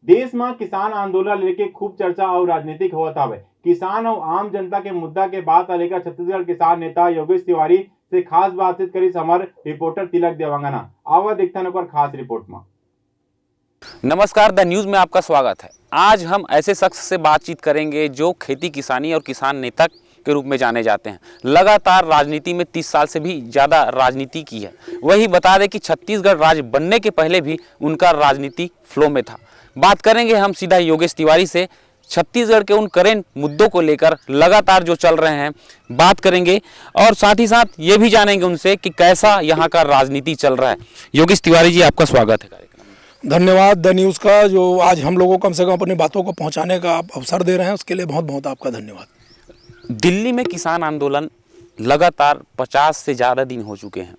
देश में किसान आंदोलन लेके खूब चर्चा और राजनीतिक होत हवे। किसान और आम जनता के मुद्दा के बात लेकर छत्तीसगढ़ किसान नेता योगेश तिवारी से खास बातचीत करी हमार रिपोर्टर तिलक देवांगना। आवा देखते हैं खास रिपोर्ट में। नमस्कार, द न्यूज़ में आपका स्वागत है। आज हम ऐसे शख्स से बातचीत करेंगे जो खेती किसानी और किसान नेता के रूप में जाने जाते हैं। लगातार राजनीति में 30 साल से भी ज़्यादा राजनीति की है। वही बता दें कि छत्तीसगढ़ राज्य बनने के पहले भी उनका राजनीति फ्लो में था। बात करेंगे हम सीधा योगेश तिवारी से, छत्तीसगढ़ के उन करेंट मुद्दों को लेकर लगातार जो चल रहे हैं बात करेंगे और साथ ही साथ ये भी जानेंगे उनसे कि कैसा यहाँ का राजनीति चल रहा है। योगेश तिवारी जी, आपका स्वागत है कार्यक्रम में। धन्यवाद द न्यूज़ का, जो आज हम लोगों को कम से कम अपनी बातों को पहुंचाने का आप अवसर दे रहे हैं, उसके लिए बहुत बहुत आपका धन्यवाद। दिल्ली में किसान आंदोलन लगातार 50 से ज़्यादा दिन हो चुके हैं।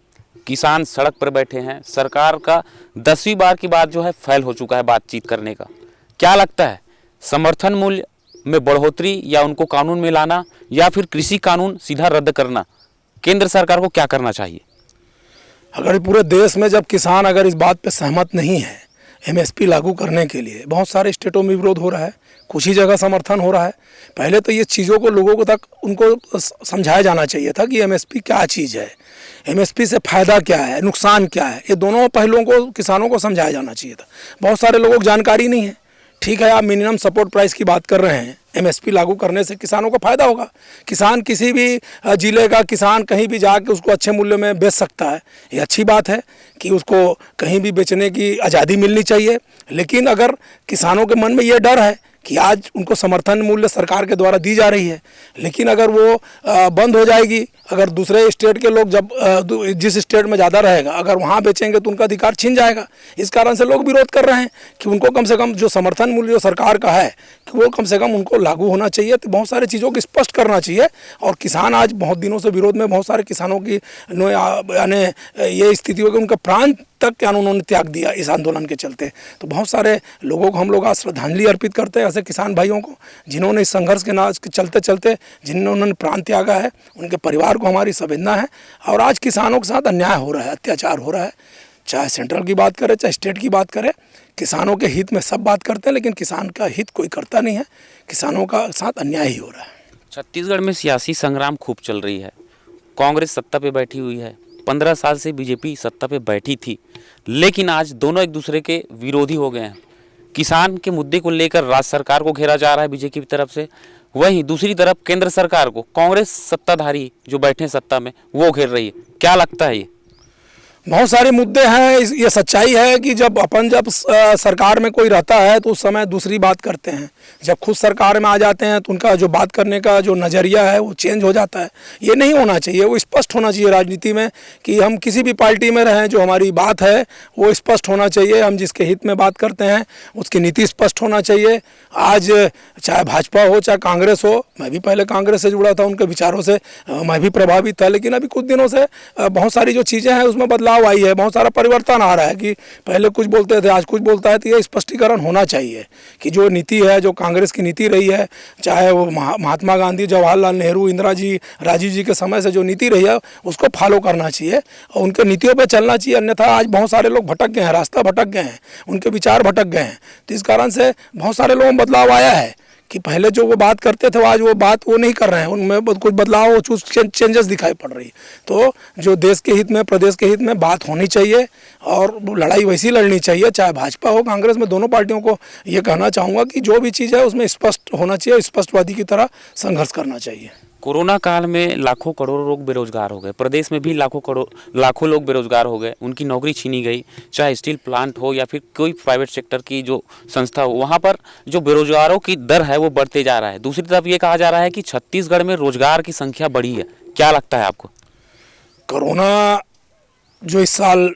किसान सड़क पर बैठे हैं। सरकार का 10वीं बार की बात जो है फैल हो चुका है बातचीत करने का। क्या लगता है, समर्थन मूल्य में बढ़ोतरी या उनको कानून में लाना या फिर कृषि कानून सीधा रद्द करना, केंद्र सरकार को क्या करना चाहिए? अगर पूरे देश में जब किसान अगर इस बात पे सहमत नहीं है एमएसपी लागू करने के लिए, बहुत सारे स्टेटों में विरोध हो रहा है, कुछ ही जगह समर्थन हो रहा है। पहले तो ये चीज़ों को लोगों को तक उनको समझाया जाना चाहिए था कि एमएसपी क्या चीज़ है, एमएसपी से फ़ायदा क्या है, नुकसान क्या है। ये दोनों पहलुओं को किसानों को समझाया जाना चाहिए था। बहुत सारे लोगों को जानकारी नहीं है। ठीक है, आप मिनिमम सपोर्ट प्राइस की बात कर रहे हैं, एमएसपी लागू करने से किसानों को फ़ायदा होगा। किसान किसी भी ज़िले का किसान कहीं भी जाके उसको अच्छे मूल्य में बेच सकता है। ये अच्छी बात है कि उसको कहीं भी बेचने की आज़ादी मिलनी चाहिए। लेकिन अगर किसानों के मन में ये डर है कि आज उनको समर्थन मूल्य सरकार के द्वारा दी जा रही है, लेकिन अगर वो बंद हो जाएगी, अगर दूसरे स्टेट के लोग जब जिस स्टेट में ज़्यादा रहेगा अगर वहाँ बेचेंगे तो उनका अधिकार छिन जाएगा। इस कारण से लोग विरोध कर रहे हैं कि उनको कम से कम जो समर्थन मूल्य जो सरकार का है कि वो कम से कम उनको लागू होना चाहिए। तो बहुत सारी चीज़ों को स्पष्ट करना चाहिए। और किसान आज बहुत दिनों से विरोध में, बहुत सारे किसानों की यानी ये स्थिति हो कि उनका प्राण तक क्या उन्होंने त्याग दिया इस आंदोलन के चलते। तो बहुत सारे लोगों को हम लोग आज श्रद्धांजलि अर्पित करते हैं ऐसे किसान भाइयों को जिन्होंने इस संघर्ष के नाच के चलते चलते जिन्होंने प्राण त्यागा है। उनके परिवार को हमारी संवेदना है। और आज किसानों के साथ अन्याय हो रहा है, अत्याचार हो रहा है, चाहे सेंट्रल की बात करें चाहे स्टेट की बात करें। किसानों के हित में सब बात करते हैं, लेकिन किसान का हित कोई करता नहीं है। किसानों का साथ अन्याय ही हो रहा है। छत्तीसगढ़ में सियासी संग्राम खूब चल रही है। कांग्रेस सत्ता पे बैठी हुई है, 15 साल से बीजेपी सत्ता पे बैठी थी, लेकिन आज दोनों एक दूसरे के विरोधी हो गए हैं। किसान के मुद्दे को लेकर राज्य सरकार को घेरा जा रहा है बीजेपी की तरफ से, वहीं दूसरी तरफ केंद्र सरकार को कांग्रेस सत्ताधारी जो बैठे सत्ता में वो घेर रही है। क्या लगता है ये? बहुत सारे मुद्दे हैं। ये सच्चाई है कि जब सरकार में कोई रहता है तो उस समय दूसरी बात करते हैं, जब खुद सरकार में आ जाते हैं तो उनका जो बात करने का जो नज़रिया है वो चेंज हो जाता है। ये नहीं होना चाहिए। वो स्पष्ट होना चाहिए राजनीति में कि हम किसी भी पार्टी में रहें, जो हमारी बात है वो स्पष्ट होना चाहिए। हम जिसके हित में बात करते हैं उसकी नीति स्पष्ट होना चाहिए। आज चाहे भाजपा हो चाहे कांग्रेस हो, मैं भी पहले कांग्रेस से जुड़ा था, उनके विचारों से मैं भी प्रभावित था, लेकिन अभी कुछ दिनों से बहुत सारी जो चीज़ें हैं उसमें बदलाव आई है, बहुत सारा परिवर्तन आ रहा है कि पहले कुछ बोलते थे आज कुछ बोलता है। तो ये स्पष्टीकरण होना चाहिए कि जो नीति है, जो कांग्रेस की नीति रही है, चाहे वो महात्मा गांधी, जवाहरलाल नेहरू, इंदिरा जी, राजीव जी के समय से जो नीति रही है उसको फॉलो करना चाहिए और उनके नीतियों पर चलना चाहिए। अन्यथा आज बहुत सारे लोग भटक गए हैं, रास्ता भटक गए हैं, उनके विचार भटक गए हैं। तो इस कारण से बहुत सारे लोगों में बदलाव आया है कि पहले जो वो बात करते थे आज वो बात वो नहीं कर रहे हैं, उनमें कुछ बदलाव चेंजेस दिखाई पड़ रही है। तो जो देश के हित में, प्रदेश के हित में बात होनी चाहिए और लड़ाई वैसी लड़नी चाहिए, चाहे भाजपा हो कांग्रेस में। दोनों पार्टियों को ये कहना चाहूँगा कि जो भी चीज़ है उसमें स्पष्ट होना चाहिए, स्पष्टवादी की तरह संघर्ष करना चाहिए। कोरोना काल में लाखों करोड़ों लोग बेरोजगार हो गए। प्रदेश में भी लाखों लोग बेरोजगार हो गए, उनकी नौकरी छीनी गई। चाहे स्टील प्लांट हो या फिर कोई प्राइवेट सेक्टर की जो संस्था हो, वहाँ पर जो बेरोजगारों की दर है वो बढ़ते जा रहा है। दूसरी तरफ ये कहा जा रहा है कि छत्तीसगढ़ में रोजगार की संख्या बढ़ी है। क्या लगता है आपको? कोरोना जो इस साल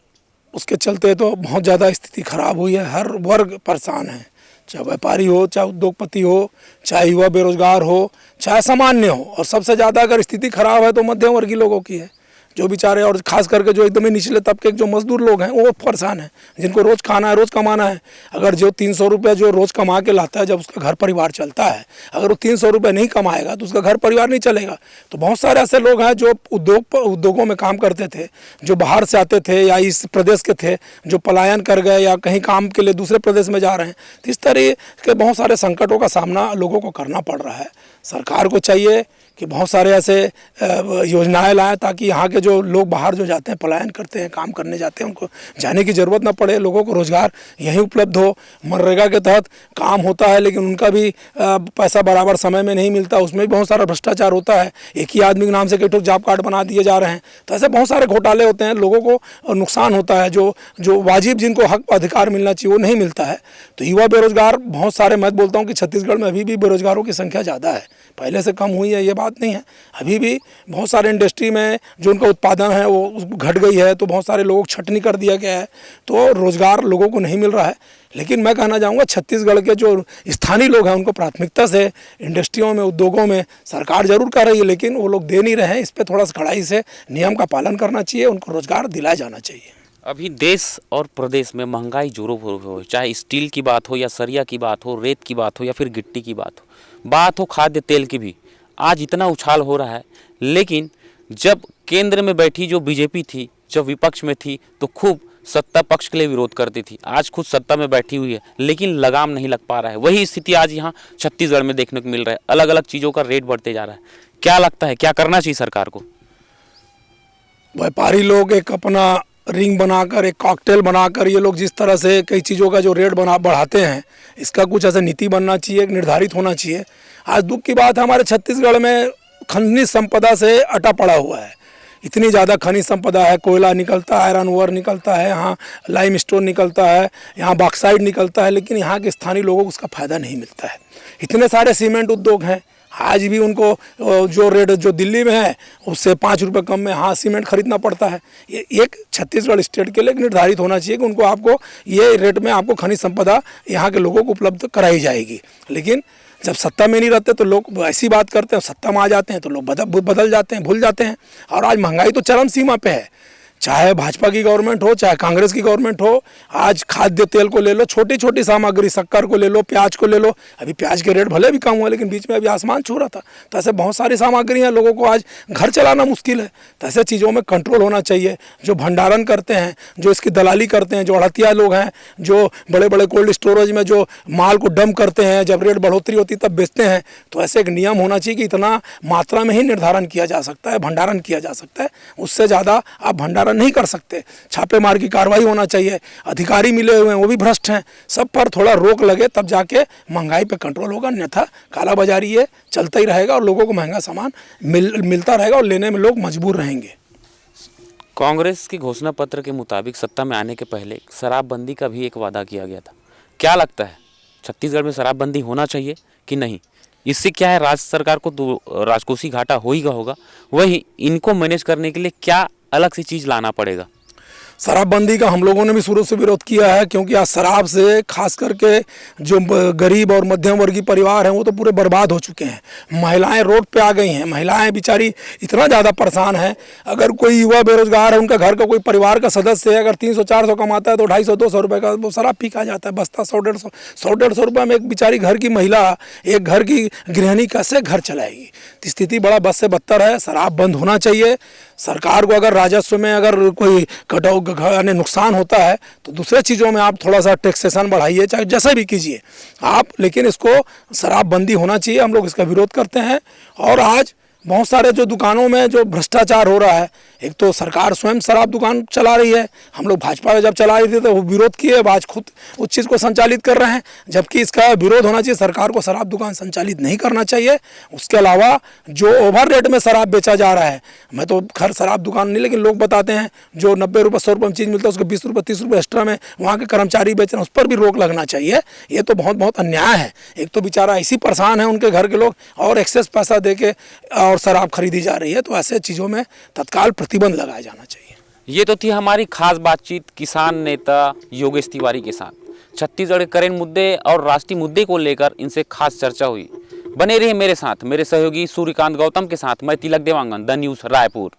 उसके चलते तो बहुत ज़्यादा स्थिति खराब हुई है। हर वर्ग परेशान है, चाहे व्यापारी हो, चाहे उद्योगपति हो, चाहे युवा बेरोजगार हो, चाहे सामान्य हो। और सबसे ज़्यादा अगर स्थिति खराब है तो मध्यम वर्गीय लोगों की है, जो बेचारे, और खास करके जो एकदम ही निचले तबके के जो मजदूर लोग हैं वो परेशान हैं, जिनको रोज़ खाना है, रोज़ कमाना है। अगर जो 300 रुपये जो रोज़ कमा के लाता है, जब उसका घर परिवार चलता है, अगर वो 300 रुपये नहीं कमाएगा तो उसका घर परिवार नहीं चलेगा। तो बहुत सारे ऐसे लोग हैं जो उद्योगों में काम करते थे, जो बाहर से आते थे या इस प्रदेश के थे, जो पलायन कर गए या कहीं काम के लिए दूसरे प्रदेश में जा रहे हैं। तो इस तरह के बहुत सारे संकटों का सामना लोगों को करना पड़ रहा है। सरकार को चाहिए कि बहुत सारे ऐसे योजनाएं लाएं ताकि यहाँ के जो लोग बाहर जो जाते हैं, पलायन करते हैं, काम करने जाते हैं, उनको जाने की ज़रूरत ना पड़े, लोगों को रोज़गार यहीं उपलब्ध हो। मनरेगा के तहत काम होता है लेकिन उनका भी पैसा बराबर समय में नहीं मिलता, उसमें भी बहुत सारा भ्रष्टाचार होता है। एक ही आदमी के नाम से कई ठो जॉब कार्ड बना दिए जा रहे हैं। तो ऐसे बहुत सारे घोटाले होते हैं, लोगों को नुकसान होता है। जो वाजिब जिनको हक अधिकार मिलना चाहिए वो नहीं मिलता है। तो युवा बेरोजगार बहुत सारे, मैं बोलता हूँ कि छत्तीसगढ़ में अभी भी बेरोजगारों की संख्या ज़्यादा है, पहले से कम हुई है ये बात नहीं है। अभी भी बहुत सारे इंडस्ट्री में जो उनका उत्पादन है वो घट गई है, तो बहुत सारे लोगों को छटनी कर दिया गया है, तो रोज़गार लोगों को नहीं मिल रहा है। लेकिन मैं कहना चाहूँगा छत्तीसगढ़ के जो स्थानीय लोग हैं उनको प्राथमिकता से इंडस्ट्रियों में, उद्योगों में सरकार जरूर कर रही है, लेकिन वो लोग दे नहीं रहे हैं। इस पर थोड़ा सा कड़ाई से नियम का पालन करना चाहिए, उनको रोज़गार दिलाया जाना चाहिए। अभी देश और प्रदेश में महंगाई जोरों पर हो, चाहे स्टील की बात हो या सरिया की बात हो, रेत की बात हो या फिर गिट्टी की बात हो खाद्य तेल की भी, आज इतना उछाल हो रहा है। लेकिन जब केंद्र में बैठी जो बीजेपी थी, जब विपक्ष में थी, तो खूब सत्ता पक्ष के लिए विरोध करती थी। आज खुद सत्ता में बैठी हुई है लेकिन लगाम नहीं लग पा रहा है। वही स्थिति आज यहाँ छत्तीसगढ़ में देखने को मिल रहा है। अलग अलग चीज़ों का रेट बढ़ते जा रहा है। क्या लगता है, क्या करना चाहिए सरकार को? व्यापारी लोग एक अपना रिंग बनाकर, एक कॉकटेल बनाकर, ये लोग जिस तरह से कई चीज़ों का जो रेट बढ़ाते हैं, इसका कुछ ऐसा नीति बनना चाहिए, निर्धारित होना चाहिए। आज दुख की बात है, हमारे छत्तीसगढ़ में खनिज संपदा से अटा पड़ा हुआ है। इतनी ज़्यादा खनिज संपदा है, कोयला निकलता है, आयरन ओर निकलता है, यहाँ लाइम स्टोन निकलता है, यहाँ बॉक्साइट निकलता है, लेकिन यहाँ के स्थानीय लोगों को उसका फ़ायदा नहीं मिलता है। इतने सारे सीमेंट उद्योग हैं, आज भी उनको जो रेट जो दिल्ली में है उससे 5 रुपये कम में हाँ सीमेंट खरीदना पड़ता है। ये एक छत्तीसगढ़ स्टेट के लिए निर्धारित होना चाहिए कि उनको आपको ये रेट में आपको खनिज संपदा यहाँ के लोगों को उपलब्ध कराई जाएगी। लेकिन जब सत्ता में नहीं रहते तो लोग ऐसी बात करते हैं, सत्ता में आ जाते हैं तो लोग बदल जाते हैं, भूल जाते हैं। और आज महंगाई तो चरम सीमा पे है, चाहे भाजपा की गवर्नमेंट हो, चाहे कांग्रेस की गवर्नमेंट हो। आज खाद्य तेल को ले लो, छोटी छोटी सामग्री, शक्कर को ले लो, प्याज को ले लो। अभी प्याज के रेट भले भी कम हुए लेकिन बीच में अभी आसमान छू रहा था। तो ऐसे बहुत सारी सामग्री हैं, लोगों को आज घर चलाना मुश्किल है। तो ऐसे चीज़ों में कंट्रोल होना चाहिए। जो भंडारण करते हैं, जो इसकी दलाली करते हैं, जो अड़तिया लोग हैं, जो बड़े बड़े कोल्ड स्टोरेज में जो माल को डंप करते हैं, जब रेट बढ़ोतरी होती तब बेचते हैं, तो ऐसे एक नियम होना चाहिए कि इतना मात्रा में ही निर्धारण किया जा सकता है, भंडारण किया जा सकता है, उससे ज़्यादा आप भंडारण नहीं कर सकते। छापेमार की कार्रवाई होना चाहिए। अधिकारी मिले हुए हैं वो भी भ्रष्ट हैं, सब पर थोड़ा रोक लगे तब जाके महंगाई पे कंट्रोल होगा, अन्यथा कालाबाजारी ये चलता ही रहेगा और लोगों को महंगा सामान मिलता रहेगा और लेने में लोग मजबूर रहेंगे। कांग्रेस की घोषणा पत्र के मुताबिक सत्ता में आने के पहले शराबबंदी का भी एक वादा किया गया था। क्या लगता है, छत्तीसगढ़ में शराबबंदी होना चाहिए कि नहीं? इससे क्या है, राज्य सरकार को तो राजकोषीय घाटा हो ही होगा, वही इनको मैनेज करने के लिए क्या अलग सी चीज़ लाना पड़ेगा? शराबबंदी का हम लोगों ने भी शुरू से विरोध किया है, क्योंकि आज शराब से खास करके जो गरीब और मध्यम वर्गीय परिवार हैं वो तो पूरे बर्बाद हो चुके हैं। महिलाएं रोड पे आ गई हैं, महिलाएं बेचारी इतना ज़्यादा परेशान हैं। अगर कोई युवा बेरोजगार है, उनका घर का कोई परिवार का सदस्य है, अगर 300-400 कमाता है तो 250-200 रुपये का वो शराब पी खा जाता है, बस्ता 100-150 रुपये में एक बेचारी घर की महिला, एक घर की गृहिणी कैसे घर चलाएगी? तो स्थिति बड़ा बद से बदतर है। शराब बंद होना चाहिए। सरकार को अगर राजस्व में अगर कोई यानी नुकसान होता है तो दूसरे चीज़ों में आप थोड़ा सा टैक्सेशन बढ़ाइए, चाहे जैसे भी कीजिए आप, लेकिन इसको शराबबंदी होना चाहिए। हम लोग इसका विरोध करते हैं। और आज बहुत सारे जो दुकानों में जो भ्रष्टाचार हो रहा है, एक तो सरकार स्वयं शराब दुकान चला रही है, हम लोग भाजपा जब चला रही थी तो वो विरोध किए, आज खुद उस चीज़ को संचालित कर रहे हैं, जबकि इसका विरोध होना चाहिए। सरकार को शराब दुकान संचालित नहीं करना चाहिए। उसके अलावा जो ओवर रेट में शराब बेचा जा रहा है, मैं तो खैर शराब दुकान नहीं, लेकिन लोग बताते हैं जो 90 रुपये 100 रुपये में चीज़ मिलता है उसको 20 रुपये 30 रुपये एक्स्ट्रा में वहाँ के कर्मचारी बेच रहे हैं, उस पर भी रोक लगना चाहिए। ये तो बहुत बहुत अन्याय है। एक तो बेचारा ऐसी परेशान है उनके घर के लोग, और एक्सेस पैसा दे के और शराब खरीदी जा रही है, तो ऐसे चीज़ों में तत्काल प्रतिबंध लगाया जाना चाहिए। ये तो थी हमारी खास बातचीत किसान नेता योगेश तिवारी के साथ। छत्तीसगढ़ के करेंट मुद्दे और राष्ट्रीय मुद्दे को लेकर इनसे खास चर्चा हुई। बने रहिए मेरे साथ, मेरे सहयोगी सूर्यकांत गौतम के साथ। मैं तिलक देवांगन, द न्यूज़ रायपुर।